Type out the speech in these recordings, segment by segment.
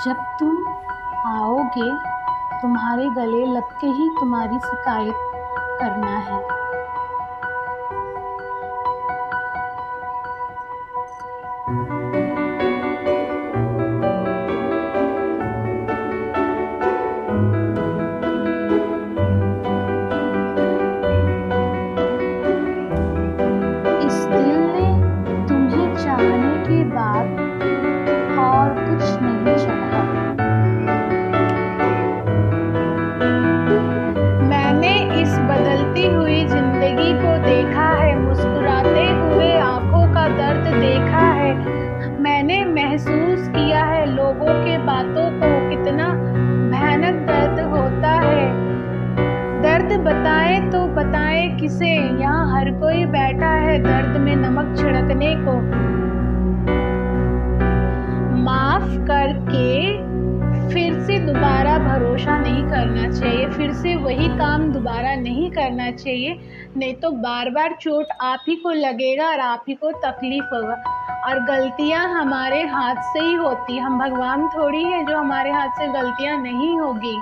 जब तुम आओगे तुम्हारे गले लग के ही तुम्हारी शिकायत करना है। इस दिल ने तुम्हें चाहने के बाद और कुछ नहीं चाहा। मैंने इस बदलती हुई जिंदगी को देखा है, मुस्कुराते हुए आंखों का दर्द देखा है। मैंने महसूस किया है लोगों के बातों को, कितना भयानक दर्द होता है। दर्द बताए तो बताए किसे, यहाँ हर कोई बैठा है दर्द में नमक छिड़कने को। माफ करके फिर से दोबारा भरोसा नहीं करना चाहिए, फिर से वही काम दोबारा नहीं करना चाहिए, नहीं तो बार बार चोट आप ही को लगेगा और आप ही को तकलीफ होगा। और गलतियां हमारे हाथ से ही होती, हम भगवान थोड़ी हैं जो हमारे हाथ से गलतियां नहीं होगी।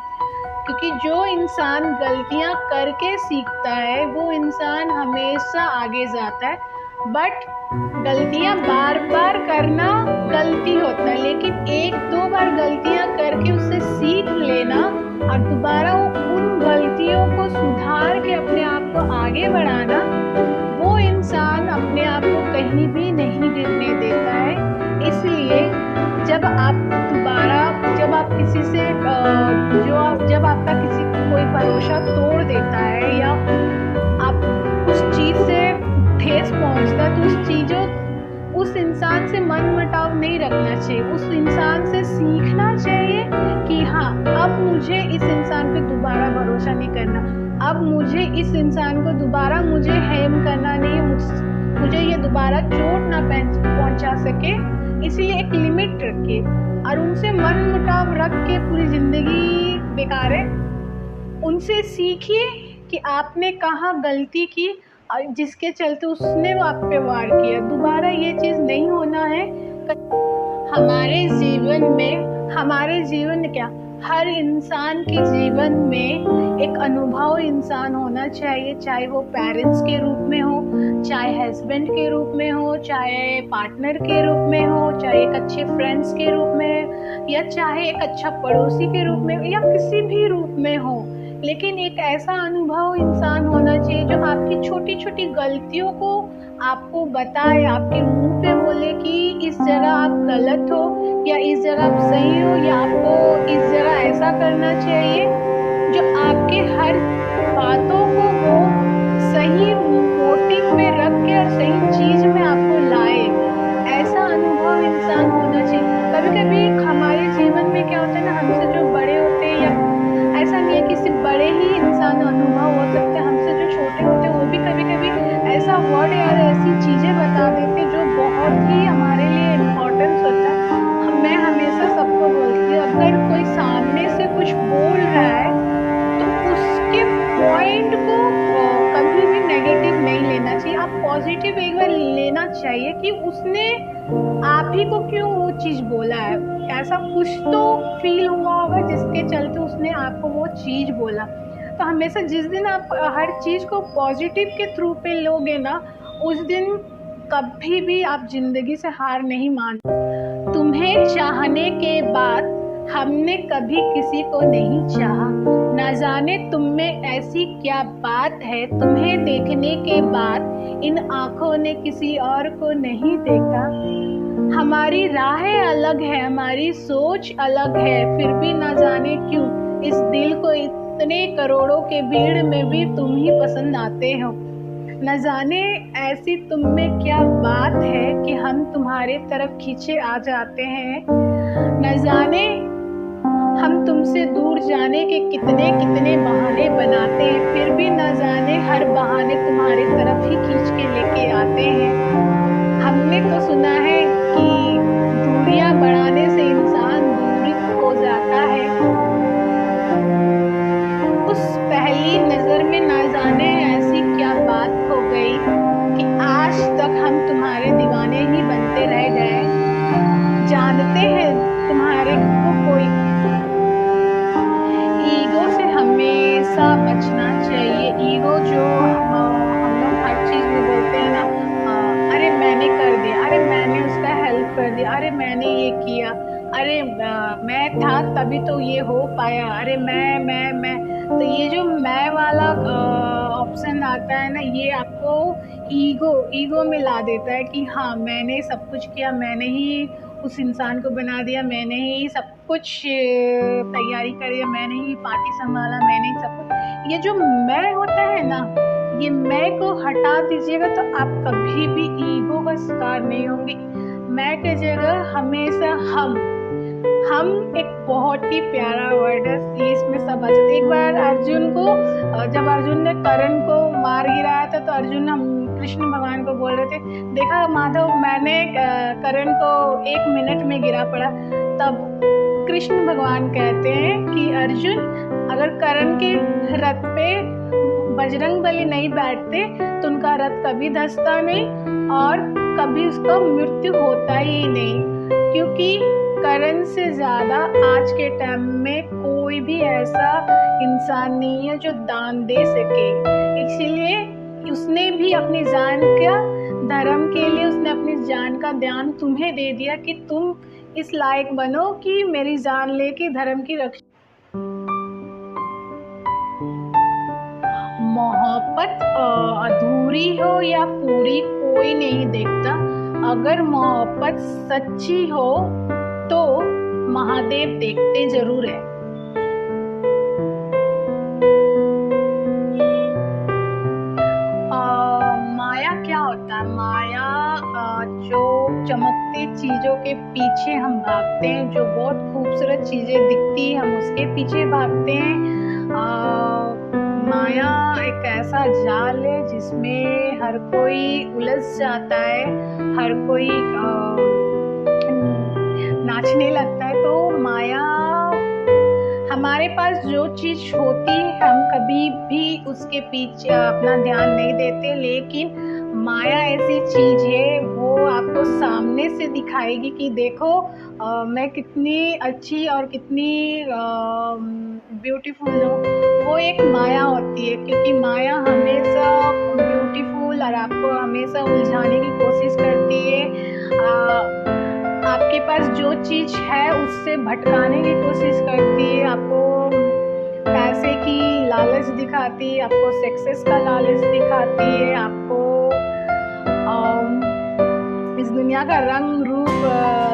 क्योंकि जो इंसान गलतियां करके सीखता है वो इंसान हमेशा आगे जाता है। बट गलतियां बार बार करना गलती होता है, लेकिन एक दो बार गलतियां करके उससे सीख लेना और दोबारा उन गलतियों को सुधार के अपने आप को आगे बढ़ाना, वो इंसान अपने आप को कहीं भी नहीं गिरने देता है। इसलिए जब आप किसी से जब आपका किसी कोई भरोसा तोड़ देता है या आप उस चीज से ठेस पहुंचता है, तो उस इंसान से मन मुटाव नहीं रखना चाहिए। उस इंसान से सीखना चाहिए कि हाँ, अब मुझे इस इंसान पे दोबारा भरोसा नहीं करना, अब मुझे इस इंसान को दोबारा मुझे हेम करना नहीं, मुझे ये दोबारा चोट ना पहुंचा सके। इसलिए एक लिमिट रखिए और उनसे मन मुटाव रख के पूरी जिंदगी बेकार है। उनसे सीखिए कि आपने कहाँ गलती की और जिसके चलते उसने आप पे वार किया। दोबारा ये चीज़ नहीं होना है। हमारे जीवन क्या, हर इंसान के जीवन में एक अनुभव इंसान होना चाहिए, चाहे वो पेरेंट्स के रूप में हो, चाहे हस्बैंड के रूप में हो, चाहे पार्टनर के रूप में हो, चाहे एक अच्छे फ्रेंड्स के रूप में, या चाहे एक अच्छा पड़ोसी के रूप में, या किसी भी रूप में हो। लेकिन एक ऐसा अनुभव इंसान होना चाहिए जो आपकी छोटी छोटी गलतियों को आपको बताए, आपके मुंह पे बोले कि इस जगह आप गलत हो या इस जगह आप सही हो, या आपको इस जगह ऐसा करना चाहिए, जो आपके हर बातों को वो सही मोटिव में रख के और सही चीज में आपको लाए। ऐसा अनुभव इंसान होना चाहिए। कभी कभी हमारे जीवन में क्या होता है ना, हमसे जो बड़े होते हैं, या ऐसा नहीं है कि सिर्फ बड़े ही इंसान अनुभव हो सकते हैं, हमसे जो छोटे होते हैं वो भी कभी कभी ऐसा वर्ड या ऐसी चीजें बता देते जो बहुत ही हमारे लिए इम्पोर्टेंस होता है। मैं हमेशा सबको बोलती हूँ, अगर कोई सामने से कुछ बोल रहा है तो उसके पॉइंट को कभी भी नेगेटिव नहीं लेना चाहिए। आप पॉजिटिव एक बार लेना चाहिए कि उसने आप ही को क्यों वो चीज बोला है, ऐसा कुछ तो फील हुआ होगा जिसके चलते उसने आपको वो चीज बोला। तो हमेशा जिस दिन आप हर चीज को पॉजिटिव के थ्रू पे लोगे ना, उस दिन कभी भी आप जिंदगी से हार नहीं मान। तुम्हें चाहने के बाद हमने कभी किसी को नहीं चाहा, न जाने तुम में ऐसी क्या बात है, तुम्हें देखने के बाद इन आंखों ने किसी और को नहीं देखा। हमारी राहें अलग है, हमारी सोच अलग है, फिर भी न जाने क्यों इस दिल को इतने करोड़ों के भीड़ में भी तुम ही पसंद आते हो। न जाने ऐसी तुम में क्या बात है कि हम तुम्हारे तरफ खींचे आ जाते हैं। न जाने हम तुमसे दूर जाने के कितने कितने बहाने बनाते हैं, फिर भी न जाने हर बहाने तुम्हारी तरफ ही खींच के लेके आते हैं। हमने तो सुना है कि दूरियां बढ़ाने से इंसान दूरी हो जाता है। उस पहली नजर में न जाने ऐसी क्या बात हो गई कि आज तक हम तुम्हारे दीवाने ही बनते रह गए। जानते हैं तुम्हारे को अरे मैंने ये किया, अरे मैं था तभी तो ये हो पाया, अरे मैं। तो ये जो मैं वाला ऑप्शन आता है ना, ये आपको ईगो में ला देता है कि हाँ मैंने सब कुछ किया, मैंने ही उस इंसान को बना दिया, मैंने ही सब कुछ तैयारी करी, मैंने ही पार्टी संभाला, मैंने ही सब कुछ। ये जो मैं होता है ना, ये मैं को हटा दीजिएगा तो आप कभी भी ईगो का शिकार नहीं होंगे। मैं की जगह हमेशा हम एक बहुत ही प्यारा वर्ड है, इसमें सब आ जाता है। एक बार अर्जुन को, जब अर्जुन ने कर्ण को मार गिराया था, तो अर्जुन हम कृष्ण भगवान को बोल रहे थे, देखा माधव मैंने कर्ण को 1 मिनट में गिरा पड़ा। तब कृष्ण भगवान कहते हैं कि अर्जुन, अगर कर्ण के रथ पे बजरंग बली नहीं बैठते तो उनका रथ कभी धंसता नहीं और कभी उसका मृत्यु होता ही नहीं, क्योंकि कर्ण से ज्यादा आज के टाइम में कोई भी ऐसा इंसान नहीं है जो दान दे सके। इसीलिए उसने भी अपनी जान का धर्म के लिए उसने अपनी जान का ध्यान तुम्हें दे दिया कि तुम इस लायक बनो कि मेरी जान लेके धर्म की रक्षा। मोहब्बत अधूरी हो या पूरी कोई नहीं देखता, अगर मोहब्बत सच्ची हो तो महादेव देखते जरूर है। माया क्या होता है? माया जो चमकती चीजों के पीछे हम भागते हैं, जो बहुत खूबसूरत चीजें दिखती हम उसके पीछे भागते हैं। माया एक ऐसा जाल है जिसमें हर कोई उलझ जाता है, हर कोई नाचने लगता है। तो माया, हमारे पास जो चीज होती है हम कभी भी उसके पीछे अपना ध्यान नहीं देते, लेकिन माया ऐसी चीज है वो आपको सामने से दिखाएगी कि देखो मैं कितनी अच्छी और कितनी ब्यूटीफुल हूँ। वो एक माया होती है, क्योंकि माया हमेशा ब्यूटीफुल और आपको हमेशा उलझाने की कोशिश करती है। आपके पास जो चीज है उससे भटकाने की कोशिश करती है, आपको पैसे की लालच दिखाती है, आपको सक्सेस का लालच दिखाती है, आपको इस दुनिया का रंग रूप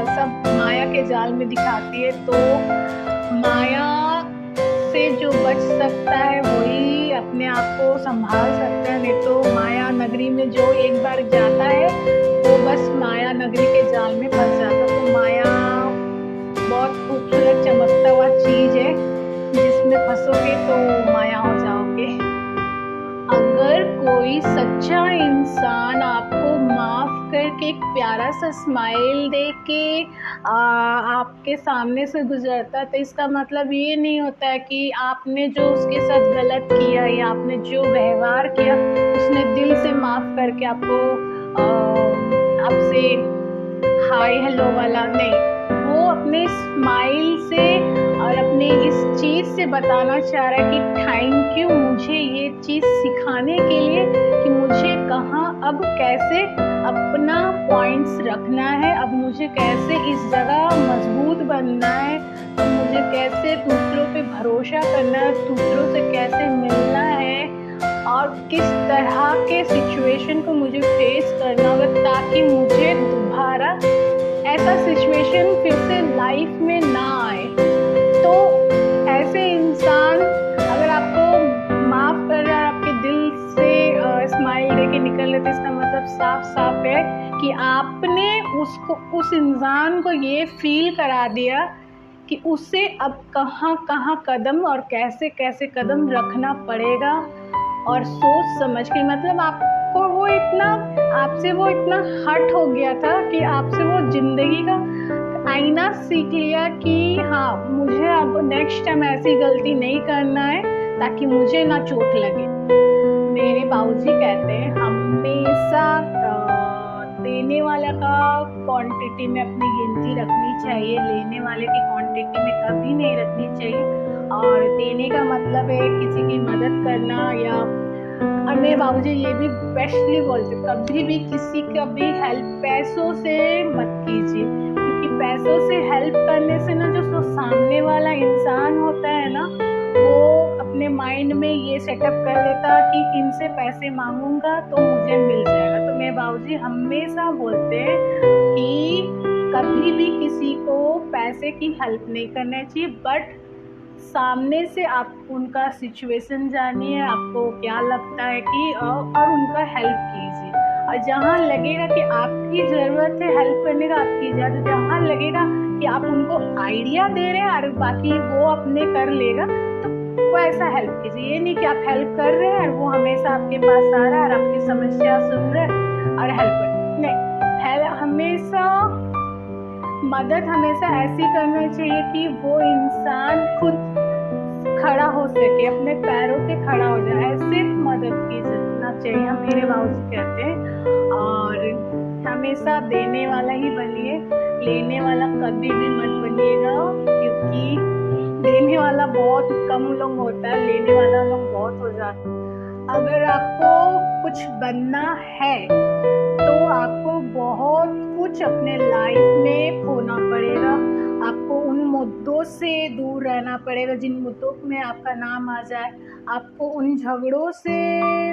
सब माया के जाल में दिखाती है। तो माया से जो बच सकता है वही अपने आप को संभाल सकता है, नहीं तो माया नगरी में जो एक बार जाता है वो बस माया नगरी के जाल में फंस जाता है। तो माया बहुत खूबसूरत चमकता हुआ चीज है, जिसमें फंसोगे तो माया हो जाओगे। अगर कोई सच्चा इंसान आपको माफ करके एक प्यारा सा स्माइल दे के आपके सामने से गुजरता है, तो इसका मतलब ये नहीं होता है कि आपने जो उसके साथ गलत किया या आपने जो व्यवहार किया उसने दिल से माफ करके आपको आपसे हाय हेलो वाला नहीं, वो अपने स्माइल से और अपने इस चीज से बताना चाह रहा है कि थैंक यू मुझे ये चीज सिखाने के लिए कि मुझे कहाँ अब कैसे अपना पॉइंट्स रखना है, अब मुझे कैसे इस जगह मजबूत बनना है, अब मुझे कैसे दूसरों पे भरोसा करना है, दूसरों से कैसे मिलना है और किस तरह के सिचुएशन को मुझे फेस करना होगा ताकि मुझे दोबारा ऐसा सिचुएशन फिर से लाइफ में ना आए। तो ऐसे इंसान अगर आपको माफ कर रहा है, आपके दिल से स्माइल देके निकल रहे, तो इसका मतलब साफ साफ है कि आपने उस इंसान को ये फील करा दिया कि उसे अब कहाँ कहाँ कदम और कैसे कैसे कदम रखना पड़ेगा, और सोच समझ के, मतलब आपको वो इतना, आपसे वो इतना हट हो गया था कि आपसे वो जिंदगी का आईना सीख लिया कि हाँ मुझे अब नेक्स्ट टाइम ऐसी गलती नहीं करना है ताकि मुझे ना चोट लगे। मेरे बाबूजी कहते हैं हमेशा देने वाला का क्वांटिटी में अपनी गिनती रखनी चाहिए, लेने वाले की क्वांटिटी में कभी नहीं रखनी चाहिए। और देने का मतलब है किसी की मदद करना, या और मेरे बाबूजी ये भी बेस्टली बोलते कभी भी किसी का भी हेल्प पैसों से मत कीजिए, क्योंकि पैसों से हेल्प करने से ना, जो सामने वाला इंसान होता है ना, वो अपने माइंड में ये सेटअप कर लेता कि इनसे पैसे मांगूंगा तो मुझे मिल जाएगा। तो मेरे बाबूजी हमेशा बोलते हैं कि कभी भी किसी को पैसे की हेल्प नहीं करना चाहिए, बट सामने से आप उनका सिचुएशन जानिए, आपको क्या लगता है कि और उनका हेल्प कीजिए। और जहाँ लगेगा कि आपकी ज़रूरत है हेल्प करने का, आप कीजिए। तो जहाँ लगेगा कि आप उनको आइडिया दे रहे हैं और बाकी वो अपने कर लेगा, तो वो ऐसा हेल्प कीजिए। ये नहीं कि आप हेल्प कर रहे हैं और वो हमेशा आपके पास आ रहा है और आपकी समस्या सुन रहे हैं और हेल्प कर, नहीं। हमेशा मदद हमेशा ऐसी करना चाहिए कि वो इंसान खुद खड़ा हो सके, अपने पैरों पे खड़ा हो जाए, ऐसे मदद की जाना चाहिए, मेरे बाबूजी कहते हैं। और हमेशा देने वाला ही बनिए, लेने वाला कभी भी मत बनिएगा, क्योंकि देने वाला बहुत कम लोग होता है, लेने वाला लोग बहुत हो जाता है। अगर आपको कुछ बनना है तो आपको बहुत कुछ अपने लाइफ में खोना पड़ेगा। आपको उन मुद्दों से दूर रहना पड़ेगा जिन मुद्दों में आपका नाम आ जाए। आपको उन झगड़ों से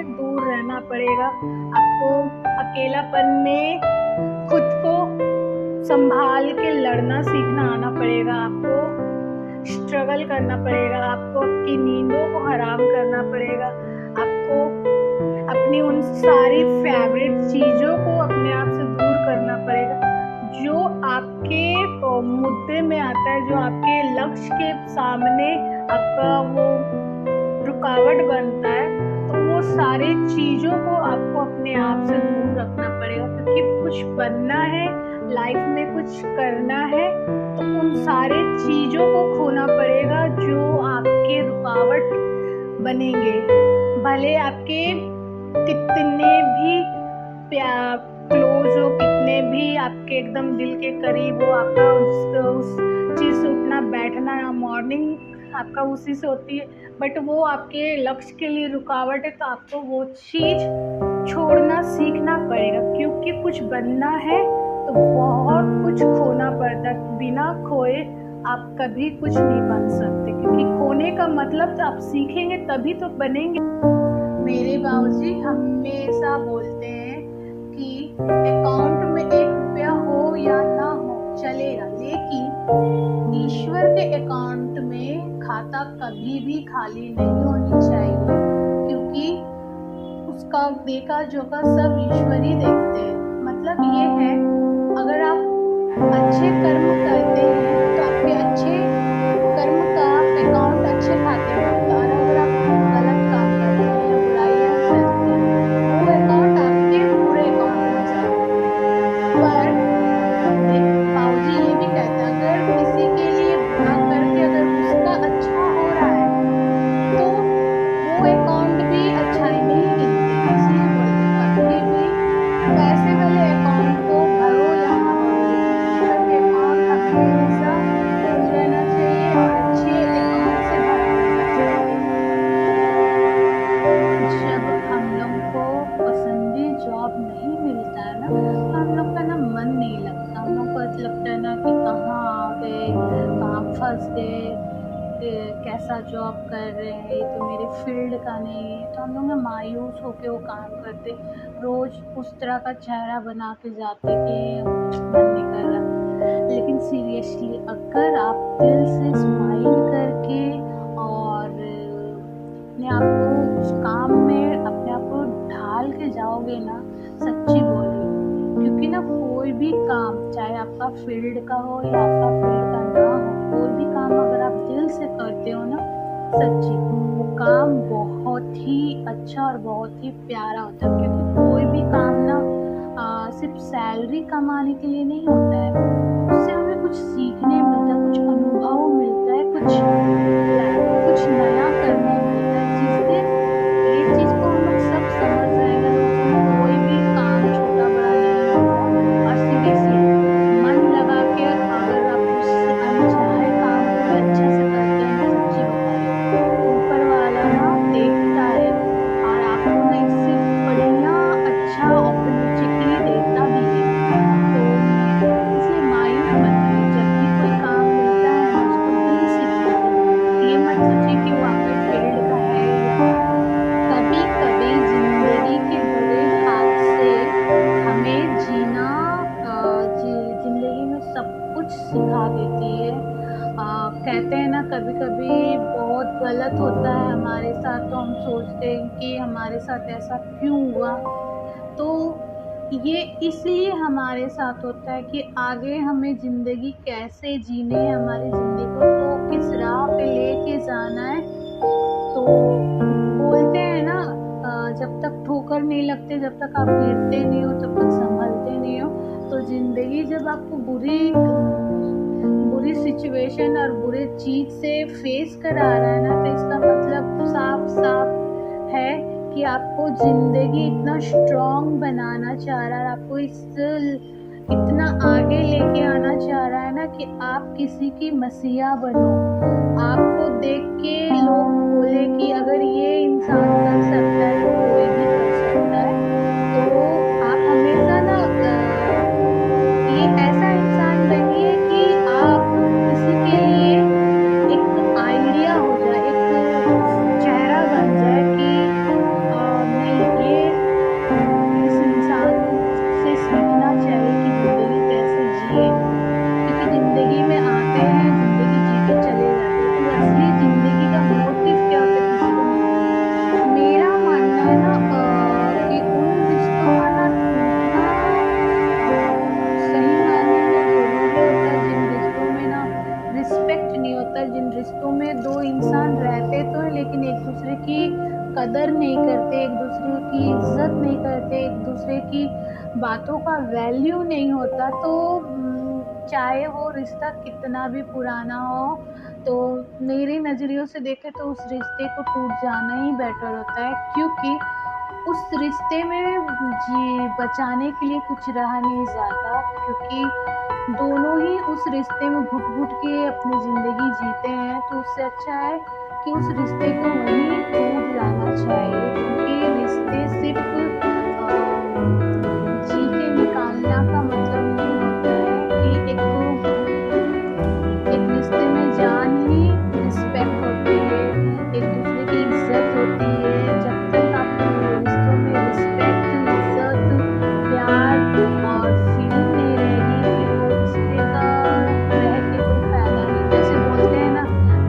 दूर रहना पड़ेगा। आपको अकेलापन में खुद को संभाल के लड़ना सीखना आना पड़ेगा। आपको स्ट्रगल करना पड़ेगा। आपको आपकी नींदों को हराम करना पड़ेगा। आपको अपनी उन सारी फेवरेट चीज़ों को अपने आप से दूर करना पड़ेगा जो आपके मुद्दे में आता है, जो आपके लक्ष्य के सामने आपका वो रुकावट बनता है। तो वो सारी चीज़ों को आपको अपने आप से दूर रखना पड़ेगा, क्योंकि कुछ बनना है, लाइफ में कुछ करना है, तो उन सारे चीज़ों को खोना पड़ेगा जो आपके रुकावट बनेंगे। भले आपके कितने भी क्लोज हो, कितने भी आपके एकदम दिल के करीब हो, आपका उस चीज़ से उठना बैठना, मॉर्निंग आपका उसी से होती है, बट वो आपके लक्ष्य के लिए रुकावट है। तो आपको वो चीज़ छोड़ना सीखना पड़ेगा, क्योंकि कुछ बनना है तो बहुत कुछ खोना पड़ता है। बिना खोए आप कभी कुछ नहीं बन सकते, क्योंकि खोने का मतलब तो आप सीखेंगे तभी तो बनेंगे। मेरे बाबूजी हमेशा बोलते हैं कि अकाउंट में 1 रुपया हो या ना हो चलेगा, लेकिन ईश्वर के अकाउंट में खाता कभी भी खाली नहीं होनी चाहिए, क्योंकि उसका देखा जोखा सब ईश्वर ही देखते हैं। मतलब ये है, अगर आप अच्छे कर्म करते हैं तो आपके अच्छे कर्म का अकाउंट अच्छे खाते में होता है, और अगर आप गलत काम करते हैं या बुराइयां करते हैं वो अकाउंट आपके बुरे अकाउंट में जाता है। पर बाबूजी ये भी कहते हैं, अगर किसी के लिए बुरा करके अगर उसका अच्छा हो रहा है तो वो अकाउंट भी अच्छाई में ही गिनते हैं। इसलिए बोलते हैं कभी भी पैसे वाले अकाउंट को भरो या ना भरो, लेकिन ईश्वर के अकाउंट हमेशा फुल रहना चाहिए और अच्छे अकाउंट से भरा रहना चाहिए। जब हम लोग को पसंदीदा जॉब नहीं मिलता है ना, तो हम लोग का ना मन नहीं लगता। हम लोग को लगता है ना कि कहाँ आ गए, कहाँ फंस गए, कैसा जॉब कर रहे हैं, ये तो मेरे फील्ड का नहीं है। तो हम लोग ना मायूस होके वो काम करते, रोज़ उस तरह का चेहरा बना के जाते कि मन नहीं कर रहा। लेकिन सीरियसली अगर आप दिल से स्माइल करके और अपने आप को उस काम में अपने आप को ढाल के जाओगे ना, सच्ची बोल रही हूँ, क्योंकि ना कोई भी काम, चाहे आपका फील्ड का हो या आपका फील्ड का ना हो, कोई भी काम अगर आप दिल से करते हो ना, सच्ची वो काम बहुत ही अच्छा और बहुत ही प्यारा होता है। क्योंकि कोई भी काम ना सिर्फ सैलरी कमाने के लिए नहीं होता है, उससे हमें कुछ सीखने मिलता है, कुछ अनुभव मिलता है, कुछ नया करने मिलता है, जिससे ये चीज़ को हम लोग सब समझ जाएंगे ना, उसमें कोई भी काम छोटा बड़ा नहीं होता। और सीरियसली मन लगा के अगर आप उस अनचाहे काम को भी अच्छे से करते हैं ना, सच्ची बता रही हूँ, ऊपर वाला ना देखता है और आपको ना इससे बढ़िया अच्छा अपॉर्चुनिटी देता भी है। तो सिखा देती है। कहते हैं ना, कभी कभी बहुत गलत होता है हमारे साथ, तो हम सोचते हैं कि हमारे साथ ऐसा क्यों हुआ। तो ये इसलिए हमारे साथ होता है कि आगे हमें ज़िंदगी कैसे जीनी है, हमारी ज़िंदगी को किस राह पे लेके जाना है। तो बोलते हैं ना, जब तक ठोकर नहीं लगते, जब तक आप गिरते नहीं हो, तब तक संभलते नहीं हो। तो ज़िंदगी जब आपको बुरी सिचुएशन और बुरे चीज़ से फेस करा रहा है ना, तो इसका मतलब साफ साफ है कि आपको ज़िंदगी इतना स्ट्रॉन्ग बनाना चाह रहा है, आपको इतना आगे लेके आना चाह रहा है ना कि आप किसी की मसीहा बनो। आपको देख के लोग बोले कि अगर ये इंसान कर सकता है तो कोई भी कर सकता है। तो आप हमेशा ना ये ऐसा इंसान बनिए कि आप किसी के लिए एक आइडिया हो जाए, एक चेहरा बन जाए कि नहीं, ये इस इंसान से सीखना चाहिए कि ज़िंदगी कैसे जिए। क्योंकि ज़िंदगी में आते हैं, ज़िंदगी जी के चले जाते हैं, तो असली ज़िंदगी का मोटिव क्या होता है किसी को नहीं पता। मेरा मानना है ना कि उन रिश्तों का ना टूटना सही मायने में ज़रूरी होता है, जिन रिश्तों में ना रिस्पेक्ट नहीं होता, जिन रिश्तों में दो इंसान रहते तो है लेकिन एक दूसरे की कदर नहीं करते, एक दूसरे की इज्जत नहीं करते, एक दूसरे की बातों का वैल्यू नहीं होता। तो चाहे वो रिश्ता कितना भी पुराना हो, तो मेरे नज़रियों से देखें तो उस रिश्ते को टूट जाना ही बेटर होता है। क्योंकि उस रिश्ते में जी बचाने के लिए कुछ रहा नहीं जाता, क्योंकि दोनों ही उस रिश्ते में घुट घुट के अपनी ज़िंदगी जीते हैं। तो उससे अच्छा है कि उस रिश्ते को वहीं टूट जाना चाहिए, क्योंकि रिश्ते सिर्फ जी के निकालना का मतलब नहीं होता है कि एक रिश्ते में जान ही रिस्पेक्ट होती है, एक दूसरे की इज्जत होती है। जब तक आपको रिश्तों में रिस्पेक्ट, इज्जत, प्यार और फीलिंग नहीं रहेगी, फिर वो रिश्ते का रह के कोई फायदा नहीं। जैसे बोलते हैं ना,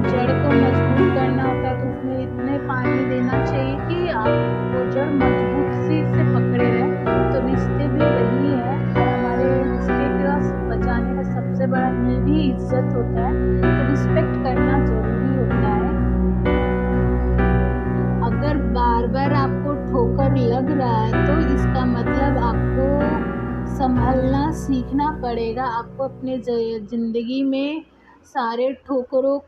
जड़ को मजबूत करना होता है तो उसमें इतने पानी देना चाहिए कि आपको जड़ मजबूती से पकड़े रहे। तो रिश्ते भी वही है, और हमारे रिश्ते का बचाने का सबसे बड़ा नींव ही इज्जत होता है। तो रिस्पेक्ट करना जरूरी होता है। अगर बार बार आपको ठोकर लग रहा है तो इसका मतलब आपको संभलना सीखना पड़ेगा। आपको अपने ज़िंदगी में सारे ठोकरों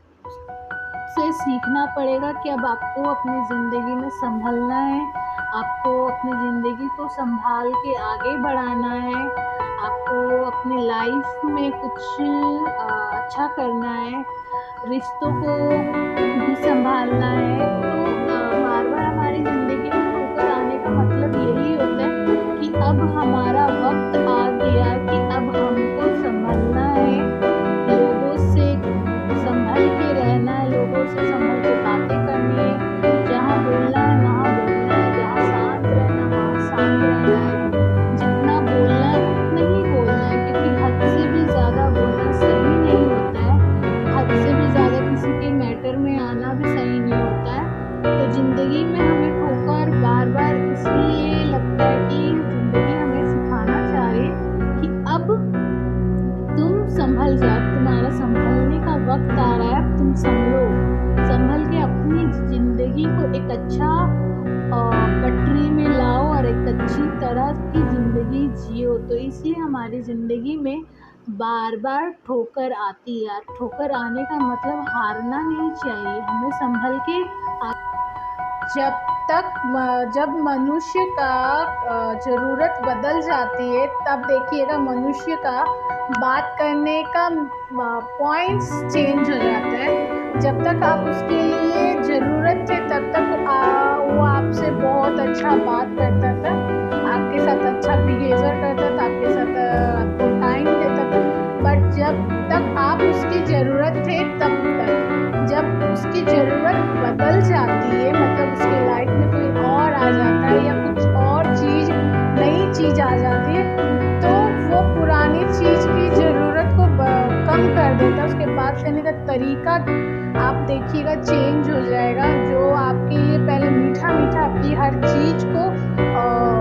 से सीखना पड़ेगा कि अब आपको अपनी ज़िंदगी में संभलना है, आपको अपनी ज़िंदगी को संभाल के आगे बढ़ाना है, आपको अपनी लाइफ में कुछ अच्छा करना है, रिश्तों को भी संभालना है। तो बार बार हमारी ज़िंदगी में ठोकर आने का मतलब यही होता है कि अब हमारा वक्त आ गया कि अब हमको संभलना है, लोगों से संभल के रहना है, लोगों से संभल के बातें करनी है, जहाँ बोलना है वहाँ बोलना है, जहाँ शांत रहना वहाँ शांत रहना है, जितना बोलना है उतना ही बोलना है। क्योंकि हद से भी ज़्यादा बोलना सही नहीं होता है, हद से भी ज़्यादा किसी के मैटर में आना भी सही नहीं होता है। तो ज़िंदगी में हमें ठोकर बार बार इसलिए लगता है कि ज़िंदगी हमें सिखाना चाह रही है कि अब तुम संभल जाओ, तुम्हारा संभलने का वक्त आ रहा है, अब तुम संभल के अपनी ज़िंदगी को एक अच्छा पटरी में लाओ और एक अच्छी तरह की ज़िंदगी जियो। तो इसलिए हमारी ज़िंदगी में बार बार ठोकर आती है। ठोकर आने का मतलब हारना नहीं चाहिए, हमें संभल के जब मनुष्य का ज़रूरत बदल जाती है, तब देखिएगा मनुष्य का बात करने का पॉइंट्स चेंज हो जाता है। जब तक आप उसके लिए ज़रूरत थे तब तक वो आपसे बहुत अच्छा बात करता था, आपके साथ अच्छा बिहेवियर करता था, आपके साथ आपको टाइम देता था। बट जब तक आप उसकी ज़रूरत थे तब तक, जब उसकी ज़रूरत बदल जाती है, मतलब उसके लाइफ में कोई और आ जाता है या कुछ और चीज़, नई चीज़ आ जाती है, तो वो पुरानी चीज़ की ज़रूरत को कम तरीका आप देखिएगा चेंज हो जाएगा। जो आपके लिए पहले मीठा मीठा आपकी हर चीज़ को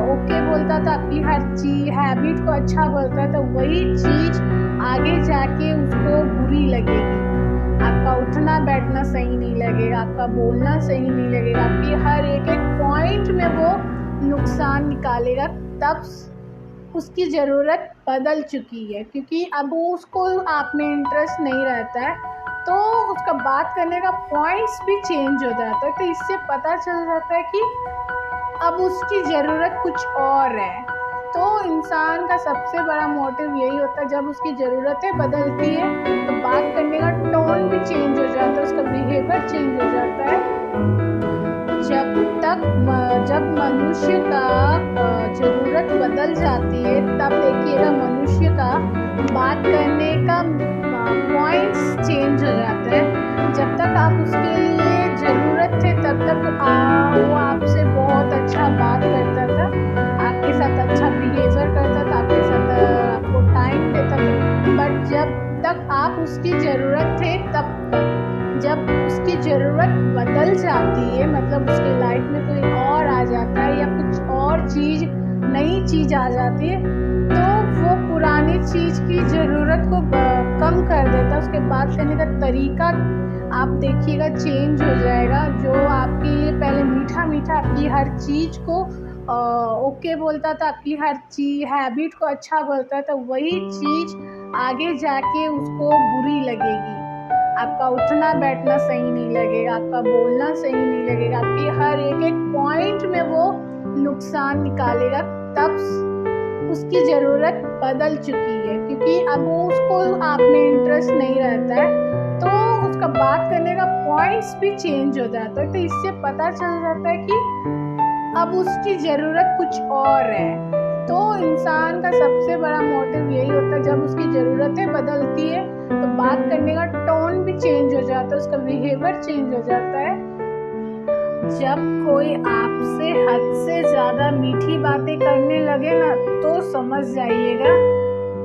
ओके बोलता था, आपकी हर चीज हैबिट को अच्छा बोलता था, वही चीज़ आगे जाके उसको बुरी लगेगी। आपका उठना बैठना सही नहीं लगेगा, आपका बोलना सही नहीं लगेगा, आपकी हर एक एक पॉइंट में वो नुकसान निकालेगा। तब उसकी ज़रूरत बदल चुकी है, क्योंकि अब उसको आप में इंटरेस्ट नहीं रहता है, तो उसका बात करने का पॉइंट्स भी चेंज हो जाता है। तो इससे पता चल जाता है कि अब उसकी ज़रूरत कुछ और है। तो इंसान का सबसे बड़ा मोटिव यही होता है, जब उसकी ज़रूरतें बदलती है तो बात करने का टोन भी चेंज हो जाता है, उसका बिहेवियर चेंज हो जाता है। जब मनुष्य का ज़रूरत बदल जाती है, तब देखिएगा मनुष्य का बात करने का पॉइंट्स चेंज हो जाता है। जब तक आप उसके लिए ज़रूरत थे तब तक वो आपसे बहुत अच्छा बात करता था, आपके साथ अच्छा बिहेवियर करता था, आपके साथ आपको टाइम देता था। बट जब तक आप उसकी ज़रूरत थे तब तक, जब उसकी ज़रूरत बदल जाती है, मतलब उसके लाइफ में कोई और आ जाता है या कुछ और चीज़ नई चीज़ आ जाती है, तो वो पुरानी चीज़ की ज़रूरत को कम कर देता है। उसके बात करने का तरीका आप देखिएगा चेंज हो जाएगा। जो आपके लिए पहले मीठा मीठा आपकी हर चीज़ को ओके बोलता था, आपकी हर चीज़ हैबिट को अच्छा बोलता था, वही चीज़ आगे जाके उसको बुरी लगेगी। आपका उठना बैठना सही नहीं लगेगा, आपका बोलना सही नहीं लगेगा, आपकी हर एक एक पॉइंट में वो नुकसान निकालेगा। तब उसकी ज़रूरत बदल चुकी है, क्योंकि अब उसको आप में इंटरेस्ट नहीं रहता है, तो उसका बात करने का पॉइंट्स भी चेंज हो जाता है। तो इससे पता चल जाता है कि अब उसकी ज़रूरत कुछ और है। तो इंसान का सबसे बड़ा मोटिव यही होता है, जब उसकी ज़रूरतें बदलती है तो बात करने का टोन भी चेंज हो जाता है, उसका बिहेवियर चेंज हो जाता है। जब कोई आपसे हद से ज़्यादा मीठी बातें करने लगे ना, तो समझ जाइएगा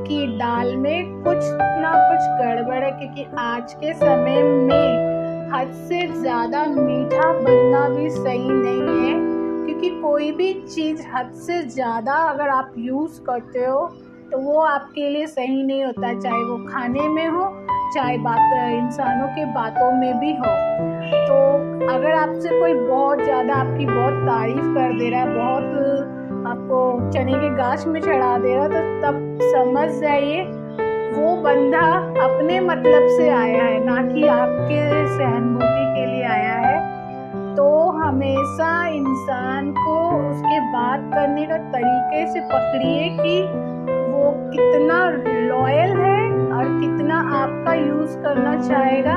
कि दाल में कुछ ना कुछ गड़बड़ है, क्योंकि आज के समय में हद से ज़्यादा मीठा बनना भी सही नहीं है। क्योंकि कोई भी चीज़ हद से ज़्यादा अगर आप यूज़ करते हो तो वो आपके लिए सही नहीं होता, चाहे वो खाने में हो, चाहे इंसानों के बातों में भी हो। तो अगर आपसे कोई बहुत ज़्यादा आपकी बहुत तारीफ़ कर दे रहा है, बहुत आपको चने के गाछ में चढ़ा दे रहा है, तो तब समझ जाइए वो बंदा अपने मतलब से आया है, ना कि आपके सहानुभूति के लिए आया है। तो हमेशा इंसान को उसके बात करने का तरीके से पकड़िए कि वो कितना लॉयल है और कितना आपका यूज़ करना चाहेगा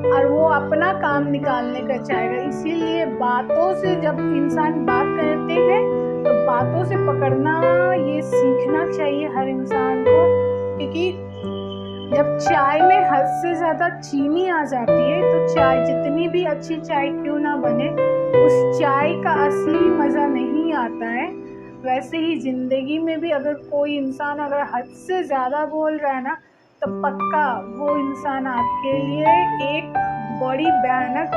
और वो अपना काम निकालने का चाहेगा। इसीलिए बातों से जब इंसान बात करते हैं तो बातों से पकड़ना ये सीखना चाहिए हर इंसान को, क्योंकि जब चाय में हद से ज़्यादा चीनी आ जाती है तो चाय जितनी भी अच्छी चाय क्यों ना बने, उस चाय का असली मज़ा नहीं आता है। वैसे ही ज़िंदगी में भी अगर कोई इंसान अगर हद से ज़्यादा बोल रहा है ना, तो पक्का वो इंसान आपके लिए एक बड़ी भयानक